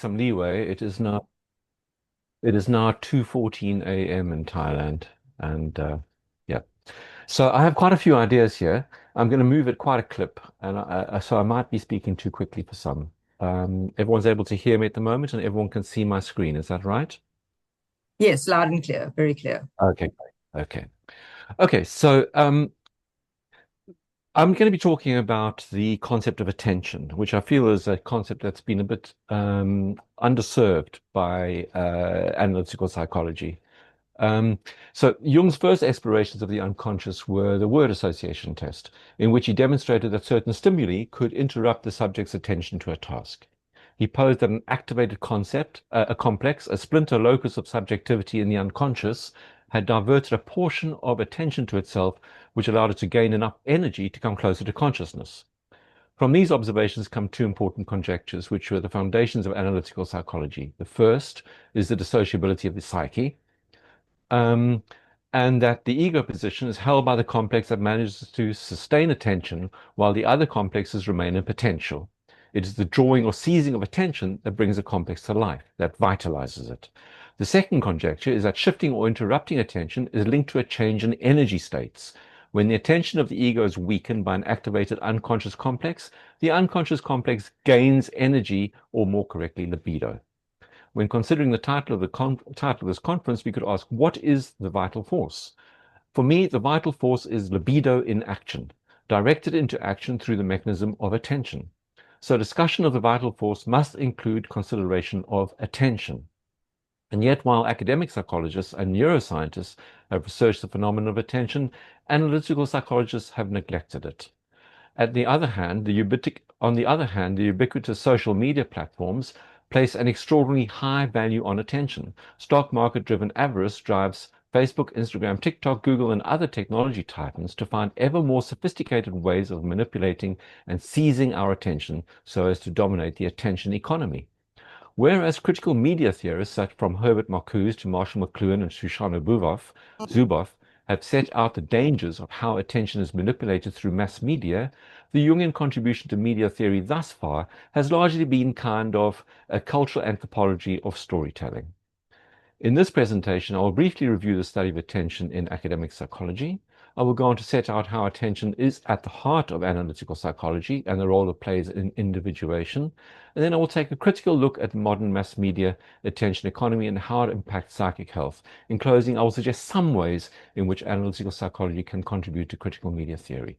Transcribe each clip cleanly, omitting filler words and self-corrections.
some leeway. It is now 2:14 a.m. in Thailand, and yeah. So I have quite a few ideas here. I'm going to move at quite a clip, and so I might be speaking too quickly for some. Everyone's able to hear me at the moment, and everyone can see my screen. Is that right? Yes, loud and clear, very clear. Okay, great. Okay. So I'm going to be talking about the concept of attention, which I feel is a concept that's been a bit underserved by analytical psychology. Um, so Jung's first explorations of the unconscious were the word association test, in which he demonstrated that certain stimuli could interrupt the subject's attention to a task. He posed that an activated concept, a complex, a splinter locus of subjectivity in the unconscious, had diverted a portion of attention to itself, which allowed it to gain enough energy to come closer to consciousness. From these observations come two important conjectures, which were the foundations of analytical psychology. The first is the dissociability of the psyche, um, and that the ego position is held by the complex that manages to sustain attention while the other complexes remain in potential. It is the drawing or seizing of attention that brings a complex to life, that vitalizes it. The second conjecture is that shifting or interrupting attention is linked to a change in energy states. When the attention of the ego is weakened by an activated unconscious complex, the unconscious complex gains energy, or more correctly, libido. When considering the title of title of this conference, we could ask, what is the vital force? For me, the vital force is libido in action, directed into action through the mechanism of attention. So discussion of the vital force must include consideration of attention. And yet, while academic psychologists and neuroscientists have researched the phenomenon of attention, analytical psychologists have neglected it. On the other hand, the ubiquitous social media platforms place an extraordinarily high value on attention. Stock market-driven avarice drives Facebook, Instagram, TikTok, Google, and other technology titans to find ever more sophisticated ways of manipulating and seizing our attention so as to dominate the attention economy. Whereas critical media theorists, such from Herbert Marcuse to Marshall McLuhan and Shoshana Zuboff, have set out the dangers of how attention is manipulated through mass media, the Jungian contribution to media theory thus far has largely been kind of a cultural anthropology of storytelling. In this presentation, I will briefly review the study of attention in academic psychology. I will go on to set out how attention is at the heart of analytical psychology and the role it plays in individuation. And then I will take a critical look at modern mass media attention economy and how it impacts psychic health. In closing, I will suggest some ways in which analytical psychology can contribute to critical media theory.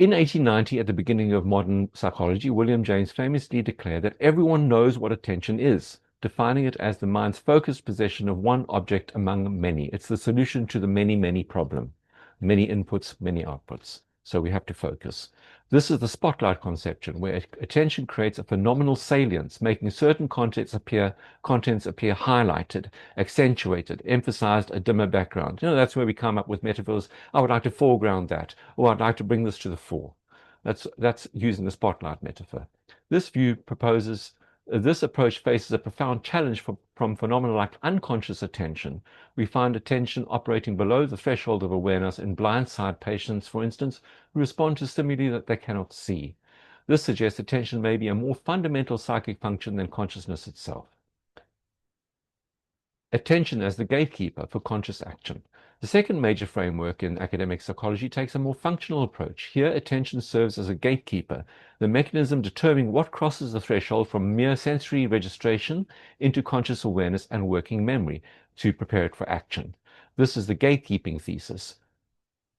In 1890, at the beginning of modern psychology, William James famously declared that everyone knows what attention is, defining it as the mind's focused possession of one object among many. It's the solution to the many, many problem. Many inputs, many outputs. So we have to focus. This is the spotlight conception, where attention creates a phenomenal salience, making certain contents appear highlighted, accentuated, emphasized a dimmer background. That's where we come up with metaphors. I would like to foreground that, or I'd like to bring this to the fore. That's using the spotlight metaphor. This approach faces a profound challenge from phenomena like unconscious attention. We find attention operating below the threshold of awareness in blindside patients, for instance, who respond to stimuli that they cannot see. This suggests attention may be a more fundamental psychic function than consciousness itself. Attention as the gatekeeper for conscious action. The second major framework in academic psychology takes a more functional approach. Here, attention serves as a gatekeeper, the mechanism determining what crosses the threshold from mere sensory registration into conscious awareness and working memory to prepare it for action. This is the gatekeeping thesis.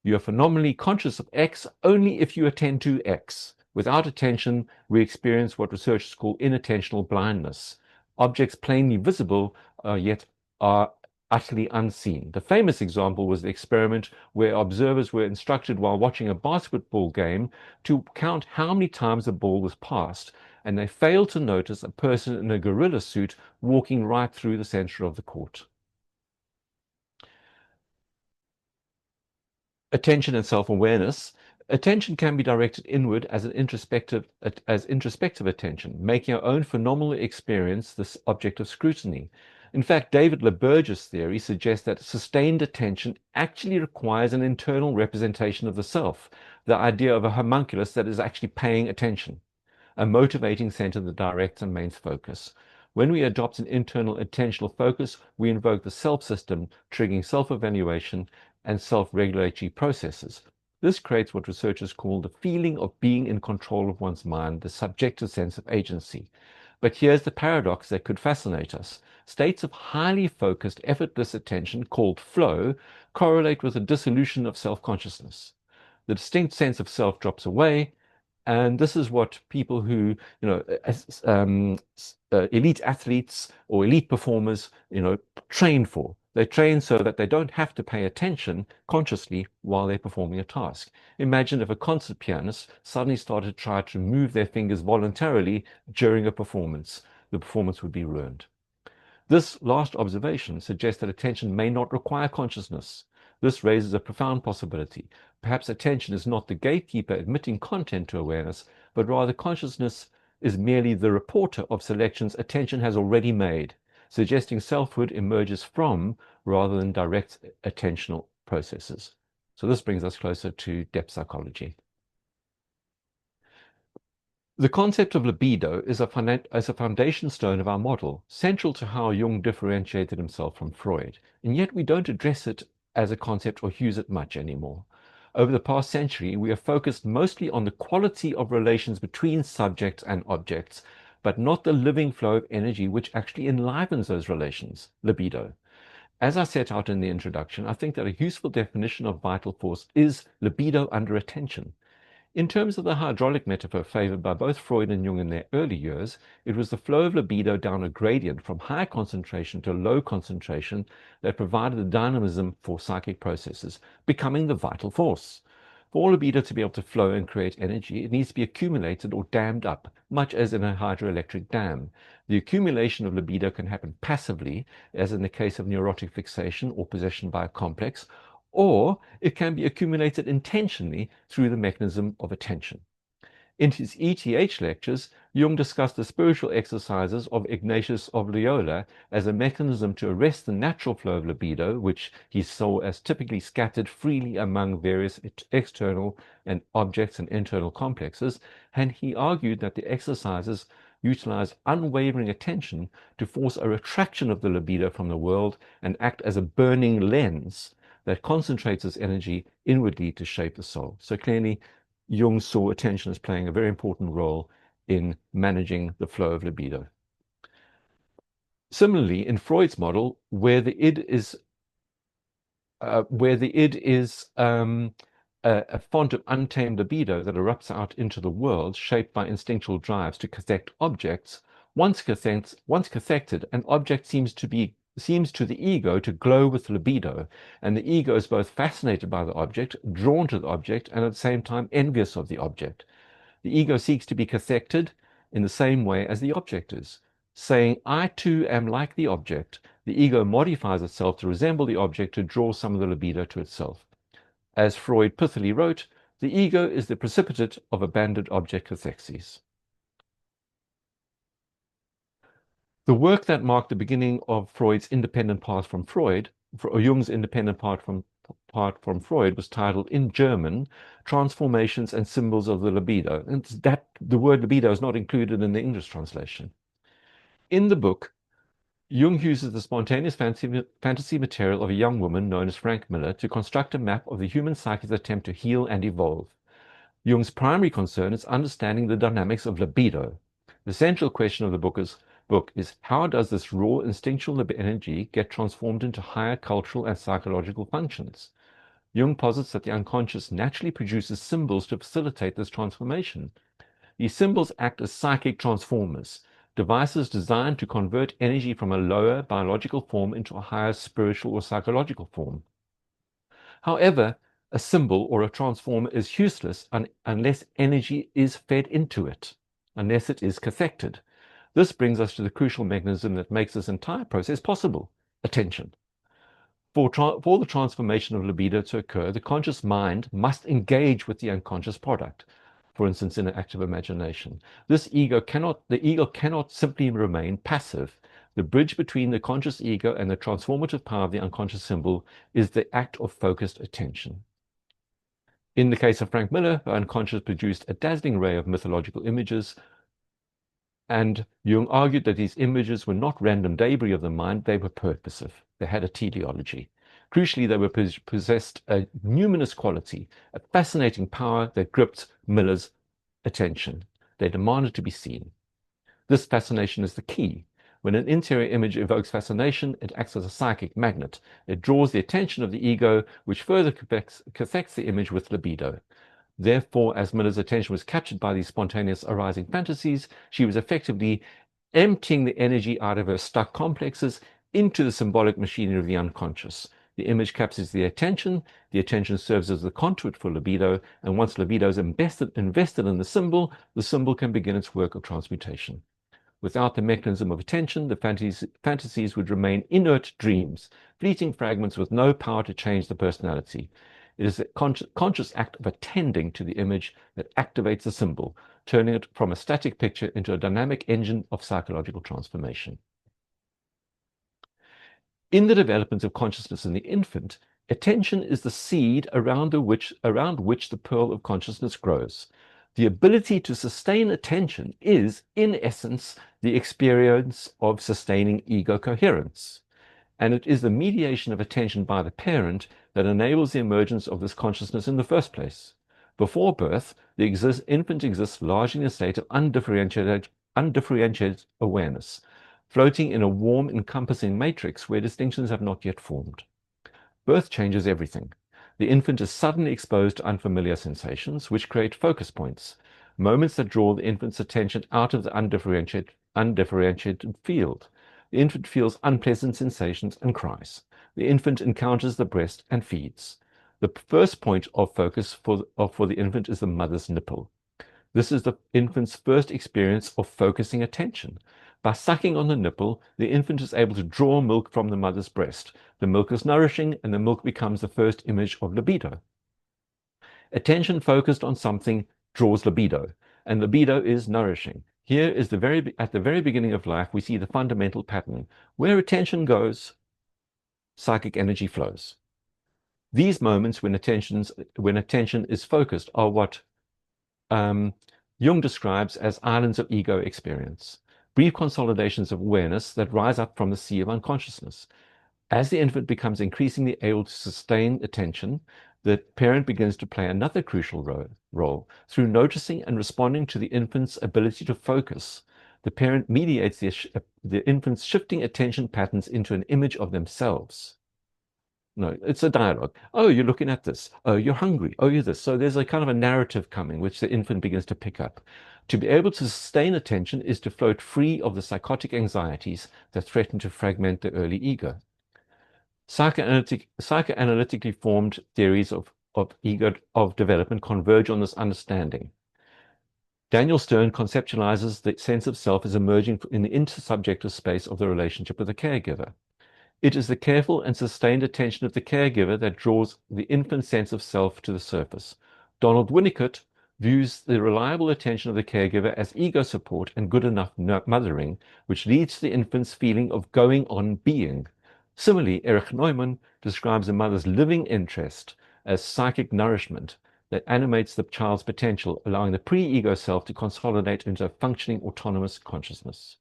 You are phenomenally conscious of X only if you attend to X. Without attention, we experience what researchers call inattentional blindness. Objects plainly visible, yet are utterly unseen. The famous example was the experiment where observers were instructed while watching a basketball game to count how many times the ball was passed, and they failed to notice a person in a gorilla suit walking right through the center of the court. Attention and self-awareness. Attention can be directed inward as introspective attention, making our own phenomenal experience this object of scrutiny. In fact, David LaBerge's theory suggests that sustained attention actually requires an internal representation of the self, the idea of a homunculus that is actually paying attention. a motivating center that directs and mains focus. When we adopt an internal attentional focus, we invoke the self system, triggering self-evaluation and self-regulatory processes. This creates what researchers call the feeling of being in control of one's mind, the subjective sense of agency. But here's the paradox that could fascinate us. States of highly focused, effortless attention, called flow, correlate with a dissolution of self-consciousness. The distinct sense of self drops away, and this is what people who, elite athletes or elite performers, train for. They train so that they don't have to pay attention consciously while they're performing a task. Imagine if a concert pianist suddenly started to try to move their fingers voluntarily during a performance. The performance would be ruined. This last observation suggests that attention may not require consciousness. This raises a profound possibility. Perhaps attention is not the gatekeeper admitting content to awareness, but rather consciousness is merely the reporter of selections attention has already made, suggesting selfhood emerges from rather than direct attentional processes. So this brings us closer to depth psychology. The concept of libido is a foundation stone of our model, central to how Jung differentiated himself from Freud, and yet we don't address it as a concept or use it much anymore. Over the past century, we have focused mostly on the quality of relations between subjects and objects, but not the living flow of energy which actually enlivens those relations, libido. As I set out in the introduction, I think that a useful definition of vital force is libido under attention. In terms of the hydraulic metaphor favored by both Freud and Jung in their early years, it was the flow of libido down a gradient from high concentration to low concentration that provided the dynamism for psychic processes, becoming the vital force. For libido to be able to flow and create energy, it needs to be accumulated or dammed up, much as in a hydroelectric dam. The accumulation of libido can happen passively, as in the case of neurotic fixation or possession by a complex, or it can be accumulated intentionally through the mechanism of attention. In his ETH lectures, Jung discussed the spiritual exercises of Ignatius of Loyola as a mechanism to arrest the natural flow of libido, which he saw as typically scattered freely among various external and objects and internal complexes, and he argued that the exercises utilize unwavering attention to force a retraction of the libido from the world and act as a burning lens that concentrates its energy inwardly to shape the soul. So clearly, Jung saw attention as playing a very important role in managing the flow of libido. Similarly, in Freud's model, where the id is a font of untamed libido that erupts out into the world, shaped by instinctual drives to cathect objects, once cathected, an object seems to the ego to glow with libido, and the ego is both fascinated by the object, drawn to the object, and at the same time envious of the object. The ego seeks to be cathected in the same way as the object is, saying, I too am like the object. The ego modifies itself to resemble the object to draw some of the libido to itself. As Freud pithily wrote, the ego is the precipitate of abandoned object cathexis. The work that marked the beginning of Freud's independent path from Freud, or Jung's independent part from Freud, was titled in German, Transformations and Symbols of the Libido. And that the word libido is not included in the English translation. In the book, Jung uses the spontaneous fantasy material of a young woman known as Frank Miller to construct a map of the human psyche's attempt to heal and evolve. Jung's primary concern is understanding the dynamics of libido. The central question of the book is how does this raw instinctual energy get transformed into higher cultural and psychological functions? Jung posits that the unconscious naturally produces symbols to facilitate this transformation. These symbols act as psychic transformers, devices designed to convert energy from a lower biological form into a higher spiritual or psychological form. However, a symbol or a transformer is useless unless energy is fed into it, unless it is cathected. This brings us to the crucial mechanism that makes this entire process possible: attention. For the transformation of libido to occur, the conscious mind must engage with the unconscious product, for instance, in an active imagination. The ego cannot simply remain passive. The bridge between the conscious ego and the transformative power of the unconscious symbol is the act of focused attention. In the case of Frank Miller, the unconscious produced a dazzling array of mythological images, And Jung argued that these images were not random debris of the mind, they were purposive. They had a teleology. Crucially, they were possessed a numinous quality, a fascinating power that gripped Miller's attention. They demanded to be seen. This fascination is the key. When an interior image evokes fascination, it acts as a psychic magnet. It draws the attention of the ego, which further cathects the image with libido. Therefore, as Miller's attention was captured by these spontaneous arising fantasies, she was effectively emptying the energy out of her stuck complexes into the symbolic machinery of the unconscious. The image captures the attention serves as the conduit for libido, and once libido is invested in the symbol can begin its work of transmutation. Without the mechanism of attention, the fantasies would remain inert dreams, fleeting fragments with no power to change the personality. It is the conscious act of attending to the image that activates the symbol, turning it from a static picture into a dynamic engine of psychological transformation. In the development of consciousness in the infant, attention is the seed around which the pearl of consciousness grows. The ability to sustain attention is, in essence, the experience of sustaining ego coherence. And it is the mediation of attention by the parent that enables the emergence of this consciousness in the first place. Before birth, the infant exists largely in a state of undifferentiated awareness, floating in a warm, encompassing matrix where distinctions have not yet formed. Birth changes everything. The infant is suddenly exposed to unfamiliar sensations, which create focus points, moments that draw the infant's attention out of the undifferentiated field. The infant feels unpleasant sensations and cries. The infant encounters the breast and feeds. The first point of focus for the infant is the mother's nipple. This is the infant's first experience of focusing attention. By sucking on the nipple, the infant is able to draw milk from the mother's breast. The milk is nourishing, and the milk becomes the first image of libido. Attention focused on something draws libido, and libido is nourishing. Here is at the very beginning of life, we see the fundamental pattern. Where attention goes, psychic energy flows. These moments when attention is focused are what Jung describes as islands of ego experience, brief consolidations of awareness that rise up from the sea of unconsciousness. As the infant becomes increasingly able to sustain attention, the parent begins to play another crucial role. Through noticing and responding to the infant's ability to focus, the parent mediates the infant's shifting attention patterns into an image of themselves. No, it's a dialogue. Oh, you're looking at this. Oh, you're hungry. Oh, you're this. So there's a kind of a narrative coming, which the infant begins to pick up. To be able to sustain attention is to float free of the psychotic anxieties that threaten to fragment the early ego. Psychoanalytically formed theories of development converge on this understanding. Daniel Stern conceptualizes the sense of self as emerging in the intersubjective space of the relationship with the caregiver. It is the careful and sustained attention of the caregiver that draws the infant's sense of self to the surface. Donald Winnicott views the reliable attention of the caregiver as ego support and good enough mothering, which leads to the infant's feeling of going on being. Similarly, Erich Neumann describes a mother's living interest as psychic nourishment that animates the child's potential, allowing the pre-ego self to consolidate into a functioning autonomous consciousness.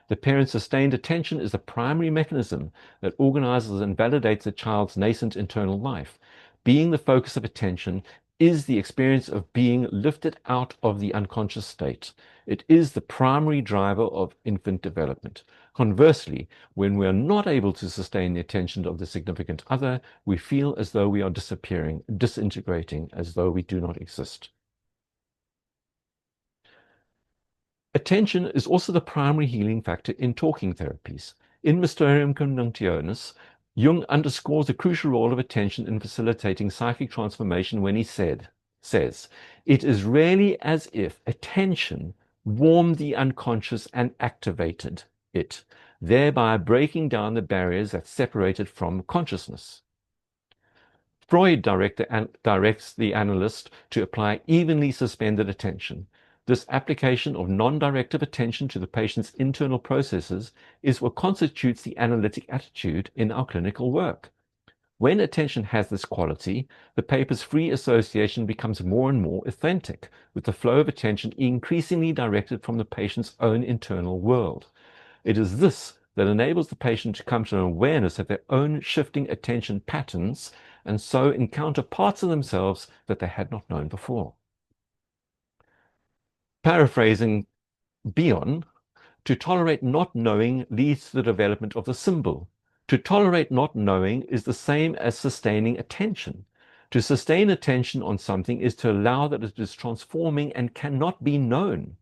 The parent's sustained attention is the primary mechanism that organizes and validates the child's nascent internal life. Being the focus of attention is the experience of being lifted out of the unconscious state. It is the primary driver of infant development. Conversely, when we are not able to sustain the attention of the significant other, we feel as though we are disappearing, disintegrating, as though we do not exist. Attention is also the primary healing factor in talking therapies. In Mysterium Conjunctionis, Jung underscores the crucial role of attention in facilitating psychic transformation when he says, "It is rarely as if attention warmed the unconscious and activated it, thereby breaking down the barriers that separate it from consciousness." Freud directs the analyst to apply evenly suspended attention. This application of non-directive attention to the patient's internal processes is what constitutes the analytic attitude in our clinical work. When attention has this quality, the paper's free association becomes more and more authentic, with the flow of attention increasingly directed from the patient's own internal world. It is this that enables the patient to come to an awareness of their own shifting attention patterns and so encounter parts of themselves that they had not known before. Paraphrasing Bion, to tolerate not knowing leads to the development of the symbol. To tolerate not knowing is the same as sustaining attention. To sustain attention on something is to allow that it is transforming and cannot be known.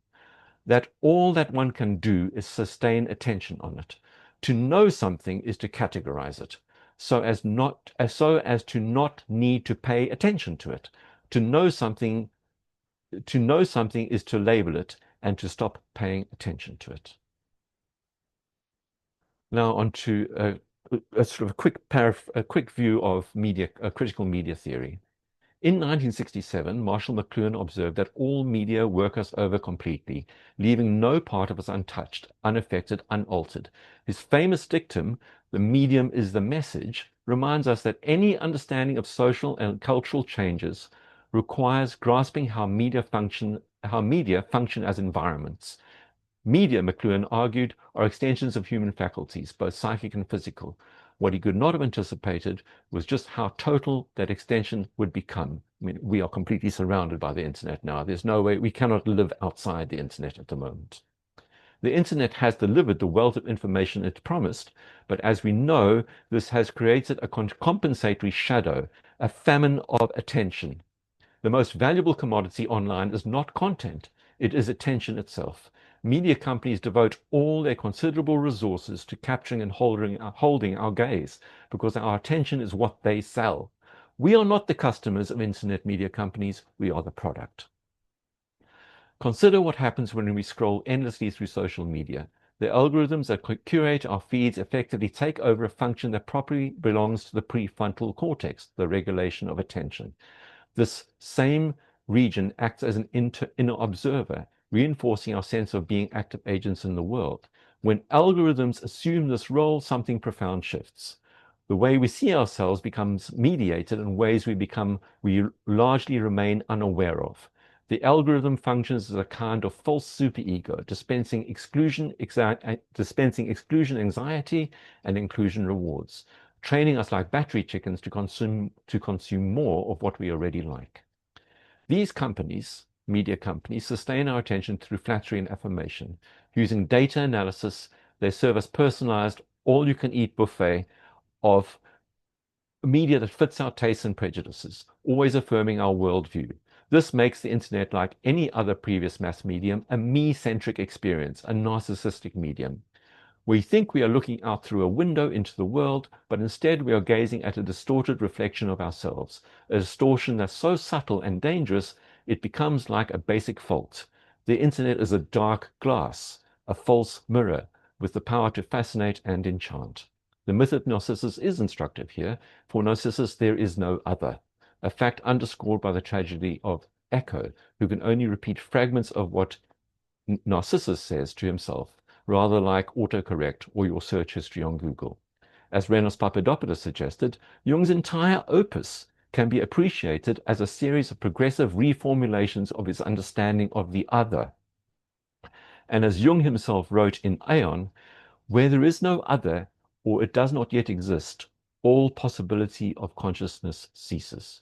That all that one can do is sustain attention on it. To know something is to categorize it, so as to not need to pay attention to it. To know something is to label it and to stop paying attention to it. Now on to a sort of a quick view of critical media theory. In 1967, Marshall McLuhan observed that all media work us over completely, leaving no part of us untouched, unaffected, unaltered. His famous dictum, "The medium is the message," reminds us that any understanding of social and cultural changes requires grasping how media function as environments. Media, McLuhan argued, are extensions of human faculties, both psychic and physical. What he could not have anticipated was just how total that extension would become. I mean, we are completely surrounded by the internet now. There's no way, we cannot live outside the internet at the moment. The internet has delivered the wealth of information it promised, but as we know, this has created a compensatory shadow, a famine of attention. The most valuable commodity online is not content, it is attention itself. Media companies devote all their considerable resources to capturing and holding our gaze because our attention is what they sell. We are not the customers of internet media companies, we are the product. Consider what happens when we scroll endlessly through social media. The algorithms that curate our feeds effectively take over a function that properly belongs to the prefrontal cortex, the regulation of attention. This same region acts as an inner observer, reinforcing our sense of being active agents in the world. When algorithms assume this role, something profound shifts. The way we see ourselves becomes mediated in ways we largely remain unaware of. The algorithm functions as a kind of false superego, dispensing exclusion anxiety and inclusion rewards, training us like battery chickens to consume more of what we already like. These companies, media companies, sustain our attention through flattery and affirmation. Using data analysis, they serve us personalized, all-you-can-eat buffet of media that fits our tastes and prejudices, always affirming our worldview. This makes the internet, like any other previous mass medium, a me-centric experience, a narcissistic medium. We think we are looking out through a window into the world, but instead we are gazing at a distorted reflection of ourselves, a distortion that's so subtle and dangerous it becomes like a basic fault. The internet is a dark glass, a false mirror, with the power to fascinate and enchant. The myth of Narcissus is instructive here. For Narcissus there is no other, a fact underscored by the tragedy of Echo, who can only repeat fragments of what Narcissus says to himself, rather like autocorrect or your search history on Google. As Renos Papadopoulos suggested, Jung's entire opus can be appreciated as a series of progressive reformulations of his understanding of the other. And as Jung himself wrote in Aeon, where there is no other, or it does not yet exist, all possibility of consciousness ceases.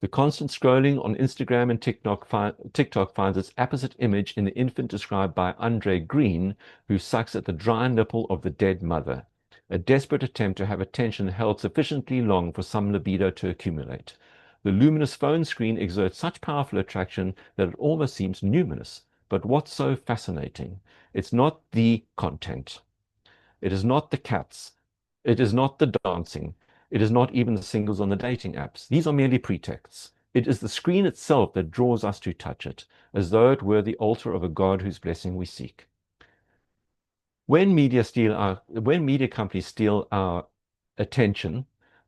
The constant scrolling on Instagram and TikTok finds its apposite image in the infant described by Andre Green, who sucks at the dry nipple of the dead mother, a desperate attempt to have attention held sufficiently long for some libido to accumulate. The luminous phone screen exerts such powerful attraction that it almost seems numinous. But what's so fascinating? It's not the content. It is not the cats. It is not the dancing. It is not even the singles on the dating apps. These are merely pretexts. It is the screen itself that draws us to touch it, as though it were the altar of a god whose blessing we seek. When media companies steal our attention,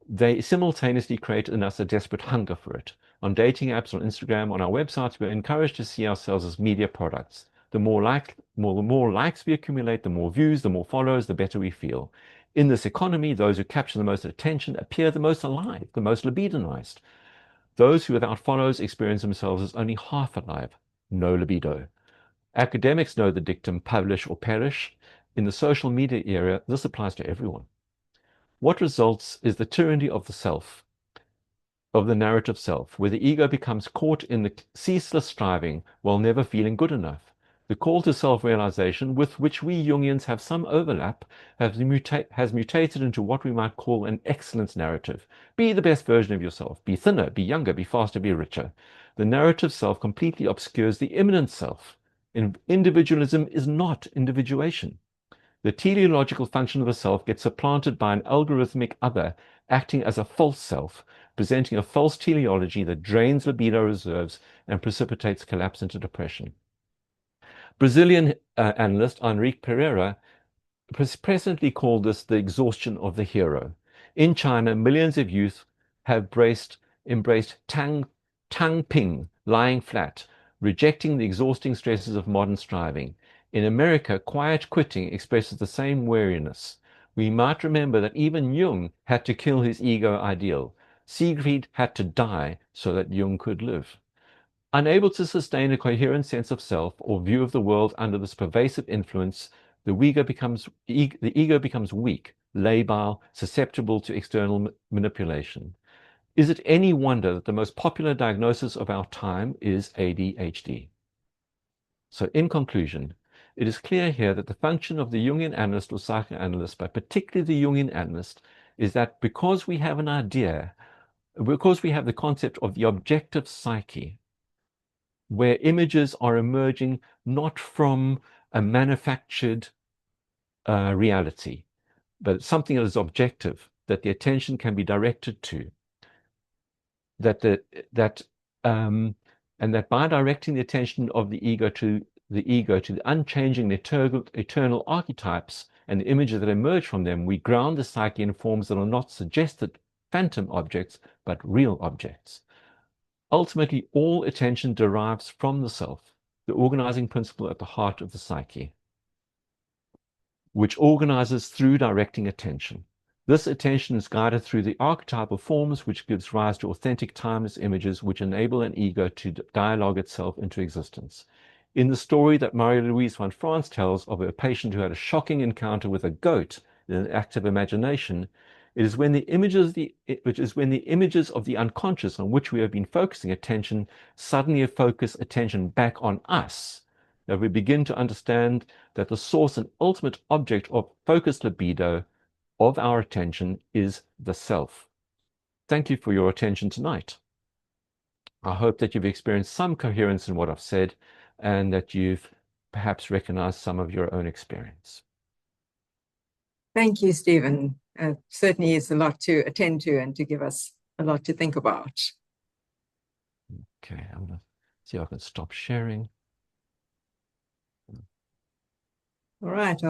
they simultaneously create in us a desperate hunger for it. On dating apps, on Instagram, on our websites, we're encouraged to see ourselves as media products. The more likes we accumulate, the more views, the more followers, the better we feel. In this economy, those who capture the most attention appear the most alive, the most libidinized. Those who without follows experience themselves as only half alive, no libido. Academics know the dictum publish or perish. In the social media era, this applies to everyone. What results is the tyranny of the self, of the narrative self, where the ego becomes caught in the ceaseless striving while never feeling good enough. The call to self-realization, with which we Jungians have some overlap, has mutated into what we might call an excellence narrative. Be the best version of yourself. Be thinner, be younger, be faster, be richer. The narrative self completely obscures the immanent self. Individualism is not individuation. The teleological function of the self gets supplanted by an algorithmic other, acting as a false self, presenting a false teleology that drains libido reserves and precipitates collapse into depression. Brazilian analyst Henrique Pereira presently called this the exhaustion of the hero. In China, millions of youth have embraced tang ping, lying flat, rejecting the exhausting stresses of modern striving. In America, quiet quitting expresses the same weariness. We might remember that even Jung had to kill his ego ideal. Siegfried had to die so that Jung could live. Unable to sustain a coherent sense of self or view of the world under this pervasive influence, the ego becomes weak, labile, susceptible to external manipulation. Is it any wonder that the most popular diagnosis of our time is ADHD? So in conclusion, it is clear here that the function of the Jungian analyst or psychoanalyst, but particularly the Jungian analyst, is that because we have an idea, because we have the concept of the objective psyche, where images are emerging not from a manufactured reality, but something that is objective, that the attention can be directed to, and that by directing the attention of the ego to the unchanging eternal archetypes and the images that emerge from them, we ground the psyche in forms that are not suggested phantom objects, but real objects. Ultimately, all attention derives from the self, the organizing principle at the heart of the psyche, which organizes through directing attention. This attention is guided through the archetypal forms, which gives rise to authentic timeless images which enable an ego to dialogue itself into existence. In the story that Marie-Louise von France tells of a patient who had a shocking encounter with a goat in an act of imagination, it is when the images of the unconscious on which we have been focusing attention suddenly focus attention back on us that we begin to understand that the source and ultimate object of focused libido of our attention is the self. Thank you for your attention tonight. I hope that you've experienced some coherence in what I've said and that you've perhaps recognized some of your own experience. Thank you, Stephen. Certainly is a lot to attend to and to give us a lot to think about. Okay, I'm going to see if I can stop sharing. All right.